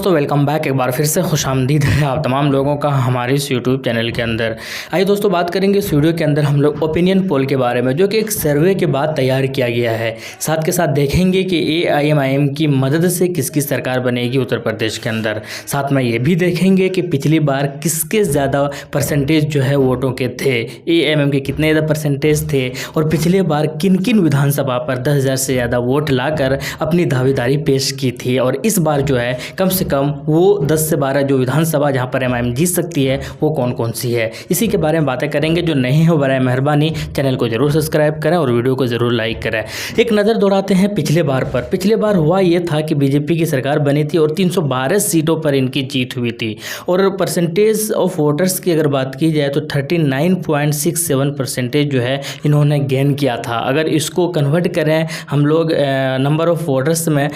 दोस्तों welcome back. एक बार फिर से खुशामदीद है आप तमाम लोगों का हमारे इस यूट्यूब चैनल के अंदर। आइए दोस्तों बात करेंगे इस वीडियो के अंदर हम लोग ओपिनियन पोल के बारे में, जो कि एक सर्वे के बाद तैयार किया गया है। साथ के साथ देखेंगे कि AIMIM की मदद से किसकी सरकार बनेगी उत्तर प्रदेश के अंदर। साथ में ये भी देखेंगे कि पिछली बार किसके ज़्यादा परसेंटेज जो है वोटों के थे, AIMIM के कितने ज़्यादा परसेंटेज थे और पिछले बार किन किन विधानसभा पर 10,000 से ज़्यादा वोट लाकर अपनी दावेदारी पेश की थी। और इस बार जो है कम से कम वो 10 से 12 जो विधानसभा जहां पर MIM जीत सकती है वो कौन कौन सी है, इसी के बारे में बातें करेंगे। जो नहीं हो बराए मेहरबानी चैनल को जरूर सब्सक्राइब करें और वीडियो को जरूर लाइक करें। एक नज़र दौड़ाते हैं पिछले बार पर। पिछले बार हुआ ये था कि बीजेपी की सरकार बनी थी और 312 सीटों पर इनकी जीत हुई थी। और परसेंटेज ऑफ वोटर्स की अगर बात की जाए तो 39.67% जो है इन्होंने गेन किया था। अगर इसको कन्वर्ट करें हम लोग नंबर ऑफ वोटर्स में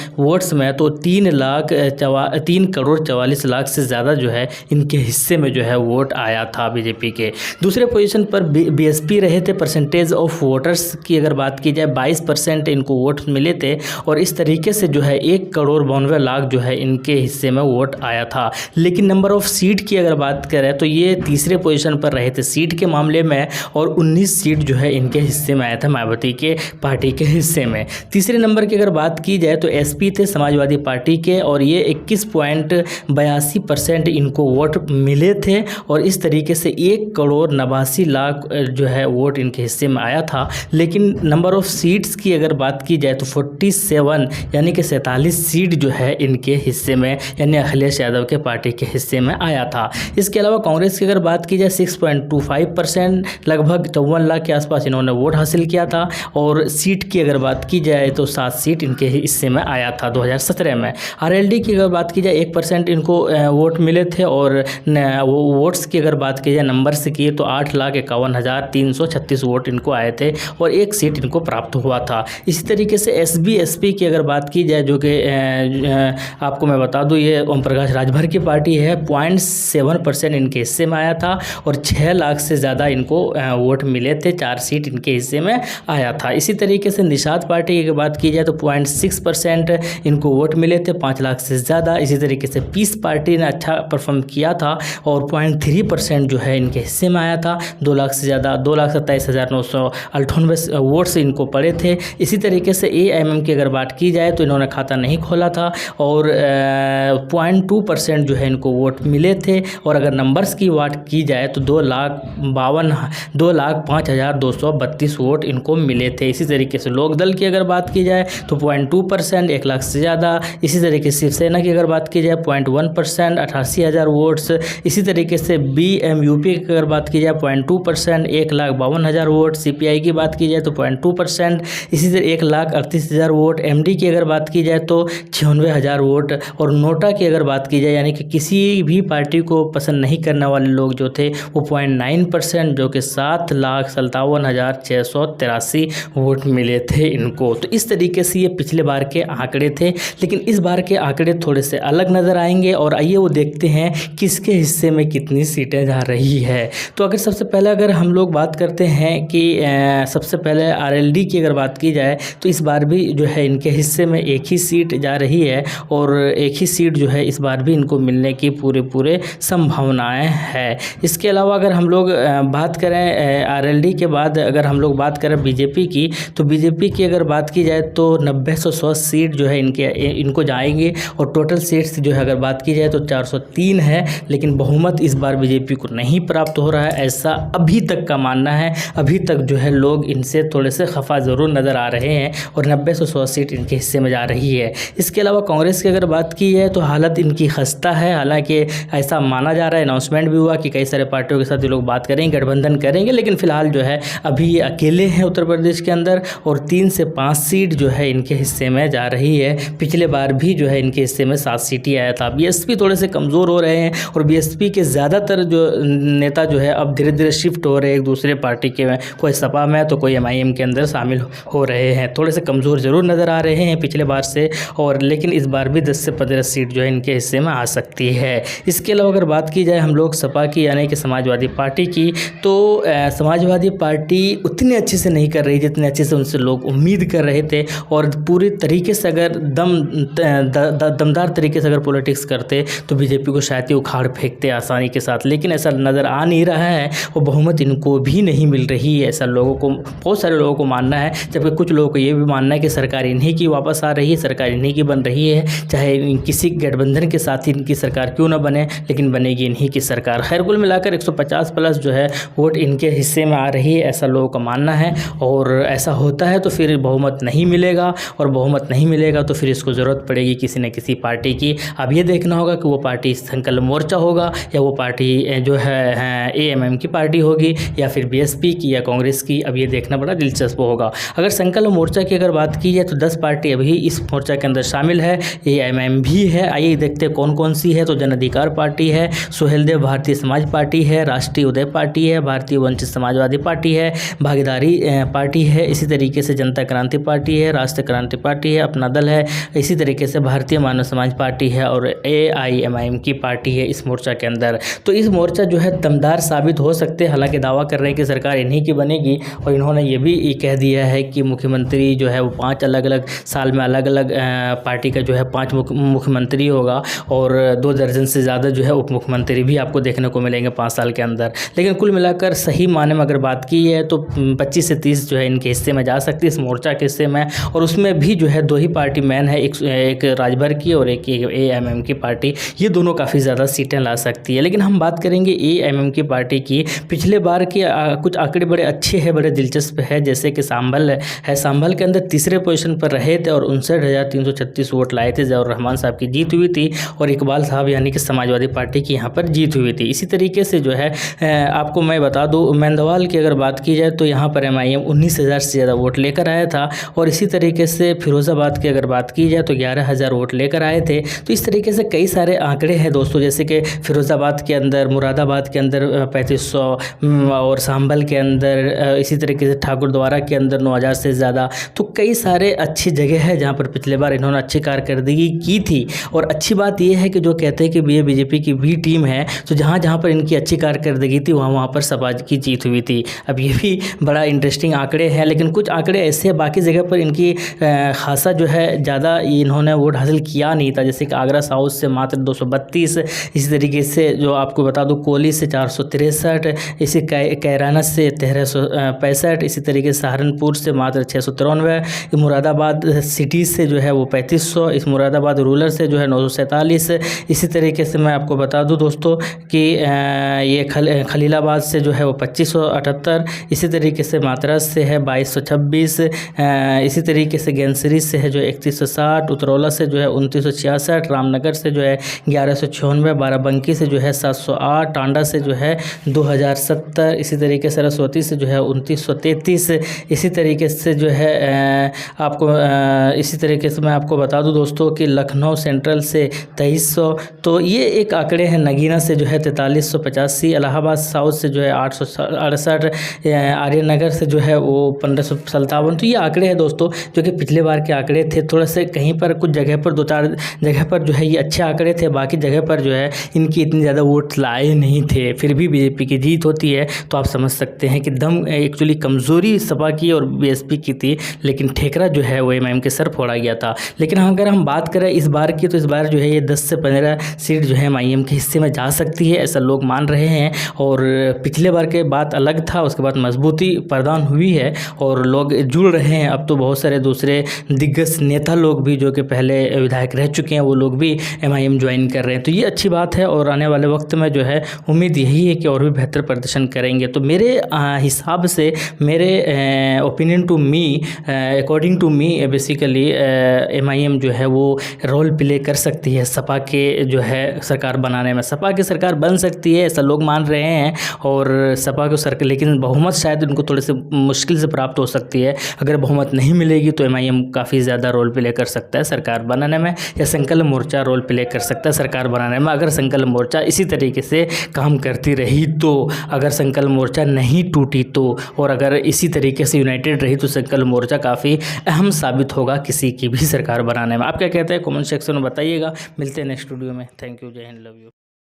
तो 3,44,00,000 से ज़्यादा जो है इनके हिस्से में जो है वोट आया था बीजेपी के। दूसरे पोजीशन पर BSP रहे थे। परसेंटेज ऑफ वोटर्स की अगर बात की जाए 22% इनको वोट मिले थे और इस तरीके से जो है 1,92,00,000 जो है इनके हिस्से में वोट आया था। लेकिन नंबर ऑफ सीट की अगर बात करें तो ये तीसरे पोजीशन पर रहे थे सीट के मामले में और 19 सीट जो है इनके हिस्से में आया था मायावती के पार्टी के हिस्से में। तीसरे नंबर की अगर बात की जाए तो SP थे समाजवादी पार्टी के और ये 21.82% इनको वोट मिले थे और इस तरीके से 1,89,00,000 जो है वोट इनके हिस्से में आया था। लेकिन नंबर ऑफ सीट्स की अगर बात की जाए तो 47 यानी कि 47 सीट जो है इनके हिस्से में यानी अखिलेश यादव के पार्टी के हिस्से में आया था। इसके अलावा कांग्रेस की अगर बात की जाए 6.25% लगभग 54 लाख के आसपास इन्होंने वोट हासिल किया था। और सीट की अगर बात की जाए तो 7 सीट इनके हिस्से में आया था 2017 में। RLD की अगर बात की जाए 1% इनको वोट मिले थे और वोट्स की अगर बात की जाए नंबर से की तो 8,51,336 वोट इनको आए थे और 1 सीट इनको प्राप्त हुआ था। इसी तरीके से SB SP की अगर बात की जाए जो कि आपको मैं बता दूं ये ओम प्रकाश राजभर की पार्टी है, 0.7% इनके हिस्से में आया था और 6 लाख से ज़्यादा इनको वोट मिले थे, 4 सीट इनके हिस्से में आया था। इसी तरीके से निषाद पार्टी की बात की जाए तो 0.6% इनको वोट मिले थे, 5 लाख से ज़्यादा। इसी तरीके से पीस पार्टी ने अच्छा परफॉर्म किया था और 0.3% जो है इनके हिस्से में आया था, 2 लाख से ज़्यादा, 2,27,998 वोट से इनको पड़े थे। इसी तरीके से AIMIM की अगर बात की जाए तो इन्होंने खाता नहीं खोला था और 0.2% जो है इनको वोट मिले थे। और अगर नंबर्स की बात की जाए तो 2,05,232 वोट इनको मिले थे। इसी तरीके से लोकदल की अगर बात की जाए तो 0.2%, 1 लाख से ज़्यादा। इसी तरीके से शिवसेना की अगर बात की जाए 0.1%, 88,000 वोट्स। इसी तरीके से BMUP की अगर बात की जाए 0.2%, 1,52,000 वोट। CPI की बात की जाए तो 0.2%, इसी तरह 1,38,000 वोट। MD की अगर बात की जाए तो 96,000 वोट। और नोटा की अगर बात की जाए यानी कि किसी भी पार्टी को पसंद नहीं करने वाले लोग जो थे वो 0.9% जो कि 7,57,683 वोट मिले थे इनको। तो इस तरीके से ये पिछले बार के आंकड़े थे, लेकिन इस बार के आंकड़े थोड़े से अलग नज़र आएंगे। और आइए वो देखते हैं किसके हिस्से में कितनी सीटें जा रही है। तो अगर सबसे पहले अगर हम लोग बात करते हैं कि सबसे पहले RLD की अगर बात की जाए तो इस बार भी जो है इनके हिस्से में 1 ही सीट जा रही है और 1 ही सीट जो है इस बार भी इनको मिलने की पूरे संभावनाएं है। इसके अलावा अगर हम लोग बात करें RLD के बाद अगर हम लोग बात करें बीजेपी की तो बीजेपी की अगर बात की जाए तो 90-100 सीट जो है इनको जाएंगे और टोटल सीट्स जो है अगर बात की जाए तो 403 है। लेकिन बहुमत इस बार बीजेपी को नहीं प्राप्त हो रहा है, ऐसा अभी तक का मानना है। अभी तक जो है लोग इनसे थोड़े से खफा ज़रूर नज़र आ रहे हैं और 90-100 सीट इनके हिस्से में जा रही है। इसके अलावा कांग्रेस की अगर बात की जाए तो हालत इनकी खस्ता है। हालांकि ऐसा माना जा रहा है, अनाउंसमेंट भी हुआ कि कई सारे पार्टियों के साथ ये लोग बात करेंगे, गठबंधन करेंगे, लेकिन फिलहाल जो है अभी ये अकेले हैं उत्तर प्रदेश के अंदर और 3 से 5 सीट जो है इनके हिस्से में जा रही है। पिछले बार भी जो है इनके हिस्से में 7 सीट ही आया था। BSP थोड़े से कमज़ोर हो रहे हैं और BSP के ज़्यादातर जो नेता जो है अब धीरे धीरे शिफ्ट हो रहे हैं एक दूसरे पार्टी के में, कोई सपा में तो कोई MIM के अंदर शामिल हो रहे हैं। थोड़े से कमज़ोर ज़रूर नज़र आ रहे हैं पिछले बार से और लेकिन इस बार भी 10 से 15 सीट जो है इनके हिस्से में आ सकती है। इसके अलावा अगर बात की जाए हम लोग सपा की यानी कि समाजवादी पार्टी की तो समाजवादी पार्टी उतनी अच्छे से नहीं कर रही जितने अच्छे से उनसे लोग उम्मीद कर रहे थे और पूरी तरीके से अगर दमदार तरीके तरीके से अगर पॉलिटिक्स करते तो बीजेपी को शायद ही उखाड़ फेंकते आसानी के साथ, लेकिन ऐसा नज़र आ नहीं रहा है और बहुमत इनको भी नहीं मिल रही है, ऐसा लोगों को, बहुत सारे लोगों को मानना है। जबकि कुछ लोगों को ये भी मानना है कि सरकार इन्हीं की वापस आ रही है, सरकार इन्हीं की बन रही है, चाहे किसी गठबंधन के साथ ही इनकी सरकार क्यों ना बने, लेकिन बनेगी इन्हीं की सरकार। खैर कुल मिलाकर 150 प्लस जो है वोट इनके हिस्से में आ रही है, ऐसा लोगों का मानना है। और ऐसा होता है तो फिर बहुमत नहीं मिलेगा, और बहुमत नहीं मिलेगा तो फिर इसको ज़रूरत पड़ेगी किसी न किसी पार्टी की। अब ये देखना होगा कि वो पार्टी संकल्प मोर्चा होगा या वो पार्टी जो है AMM की पार्टी होगी या फिर BSP की या कांग्रेस की। अब ये देखना बड़ा दिलचस्प होगा। अगर संकल्प मोर्चा की अगर बात की जाए तो 10 पार्टी अभी इस मोर्चा के अंदर शामिल है, AMM भी है। आइए देखते हैं कौन कौन सी है। तो जन अधिकार पार्टी है, सुहेलदेव भारतीय समाज पार्टी है, राष्ट्रीय उदय पार्टी है, भारतीय वंचित समाजवादी पार्टी है, भागीदारी पार्टी है, इसी तरीके से जनता क्रांति पार्टी है, राष्ट्रीय क्रांति पार्टी है, अपना दल है, इसी तरीके से भारतीय मानव समाज पार्टी है और AIMIM की पार्टी है इस मोर्चा के अंदर। तो इस मोर्चा जो है दमदार साबित हो सकते हैं। हालांकि दावा कर रहे हैं कि सरकार इन्हीं की बनेगी, और इन्होंने ये भी कह दिया है कि मुख्यमंत्री जो है वो 5 अलग अलग साल में अलग अलग पार्टी का जो है 5 मुख्यमंत्री होगा, और 2 दर्जन से ज़्यादा जो है उप मुख्यमंत्री भी आपको देखने को मिलेंगे 5 साल के अंदर। लेकिन कुल मिलाकर सही माने में अगर बात की है तो 25 से 30 जो है इनके हिस्से में जा सकती है, इस मोर्चा के हिस्से में। और उसमें भी जो है 2 ही पार्टी मैन है, एक राजभर की और एक AMM की पार्टी। ये दोनों काफ़ी ज़्यादा सीटें ला सकती है। लेकिन हम बात करेंगे AMM की पार्टी की। पिछले बार के कुछ आंकड़े बड़े अच्छे हैं, बड़े दिलचस्प है। जैसे कि संभल है, संभल के अंदर तीसरे पोजीशन पर रहे थे और 59,336 वोट लाए थे। जवाहर रहमान साहब की जीत हुई थी और इकबाल साहब यानी कि समाजवादी पार्टी की यहाँ पर जीत हुई थी। इसी तरीके से जो है आपको मैं बता दूँ, मेंदवाल की अगर बात की जाए तो यहाँ पर MIM 19,000 से ज़्यादा वोट लेकर आया था। और इसी तरीके से फिरोज़ाबाद की अगर बात की जाए तो 11,000 वोट लेकर आए थे। तो इस तरीके से कई सारे आंकड़े हैं दोस्तों, जैसे कि फिरोज़ाबाद के अंदर, मुरादाबाद के अंदर 3500 और संभल के अंदर, इसी तरीके से ठाकुरद्वारा के अंदर 9,000 से ज़्यादा। तो कई सारे अच्छी जगह है जहाँ पर पिछले बार इन्होंने अच्छी कारकर्दगी की थी। और अच्छी बात यह है कि जो कहते हैं कि ये BJP की भी टीम है, तो जहाँ जहाँ पर इनकी अच्छी कारकर्दगी थी वहाँ पर सपा की जीत हुई थी। अब ये भी बड़ा इंटरेस्टिंग आंकड़े हैं। लेकिन कुछ आंकड़े ऐसे हैं बाकी जगह पर इनकी खासा जो है ज़्यादा इन्होंने वोट हासिल किया नहीं था। जैसे कि आगरा साउथ से मात्र 232, इसी तरीके से जो आपको बता दूं कोली से 463, इसी कैराना से 1365, इसी तरीके से सहारनपुर से मात्र 693, मुरादाबाद सिटी से जो है वो 3500, इस मुरादाबाद रूरल से जो है 947। इसी तरीके से मैं आपको बता दूं दोस्तों कि ये खलीलाबाद से जो है वो 2578, इसी तरीके से मातरस से है 2226, इसी तरीके से गेंसरी से है जो 3160, उतरौला से जो है 2966, रामनगर से जो है 1196, बाराबंकी से जो है 708, टांडा से जो है 2070, इसी तरीके से सरस्वती से जो है 2933, इसी तरीके से जो है आपको इसी तरीके से मैं आपको बता दूं दोस्तों कि लखनऊ सेंट्रल से 2300। तो ये एक आंकड़े हैं। नगीना से जो है 4385, इलाहाबाद साउथ से जो है 868, आर्यनगर से जो है वो 1557। तो ये आंकड़े हैं दोस्तों जो कि पिछले बार के आंकड़े थे। थोड़ा से कहीं पर कुछ जगह पर 2-4 जगह पर जो है ये अच्छे आंकड़े थे, बाकी जगह पर जो है इनकी इतनी ज़्यादा वोट लाए नहीं थे। फिर भी BJP की जीत होती है। तो आप समझ सकते हैं कि दम एक्चुअली कमज़ोरी सपा की और BSP की थी, लेकिन ठेकरा जो है वो MIM के सर फोड़ा गया था। लेकिन अगर हम बात करें इस बार की, तो इस बार जो है ये 10 से 15 सीट जो है MIM के हिस्से में जा सकती है, ऐसा लोग मान रहे हैं। और पिछले बार के बात अलग था, उसके बाद मजबूती प्रदान हुई है और लोग जुड़ रहे हैं। अब तो बहुत सारे दूसरे दिग्गज नेता लोग भी जो कि पहले विधायक रह चुके हैं वो लोग भी MIM ज्वाइन कर रहे हैं। तो ये अच्छी बात है और आने वाले वक्त में जो है उम्मीद यही है कि और भी बेहतर प्रदर्शन करेंगे। तो मेरे हिसाब से, मेरे opinion to me, according to me basically MIM जो है वो रोल प्ले कर सकती है सपा के जो है सरकार बनाने में। सपा की सरकार बन सकती है ऐसा लोग मान रहे हैं। और सपा को सरकार, लेकिन बहुमत शायद उनको थोड़े से मुश्किल से प्राप्त हो सकती है। अगर बहुमत नहीं मिलेगी तो MIM काफ़ी ज़्यादा रोल प्ले कर सकता है सरकार बनाने में, या संकल्प मोर्चा रोल प्ले कर सकता है सरकार बनाने में, अगर संकल्प मोर्चा इसी तरीके से काम करती रही तो। अगर संकल्प मोर्चा नहीं टूटी तो, और अगर इसी तरीके से यूनाइटेड रही तो संकल्प मोर्चा काफ़ी अहम साबित होगा किसी की भी सरकार बनाने में। आप क्या कहते हैं कमेंट सेक्शन में बताइएगा। मिलते हैं नेक्स्ट वीडियो में। थैंक यू, जय हिंद, लव यू।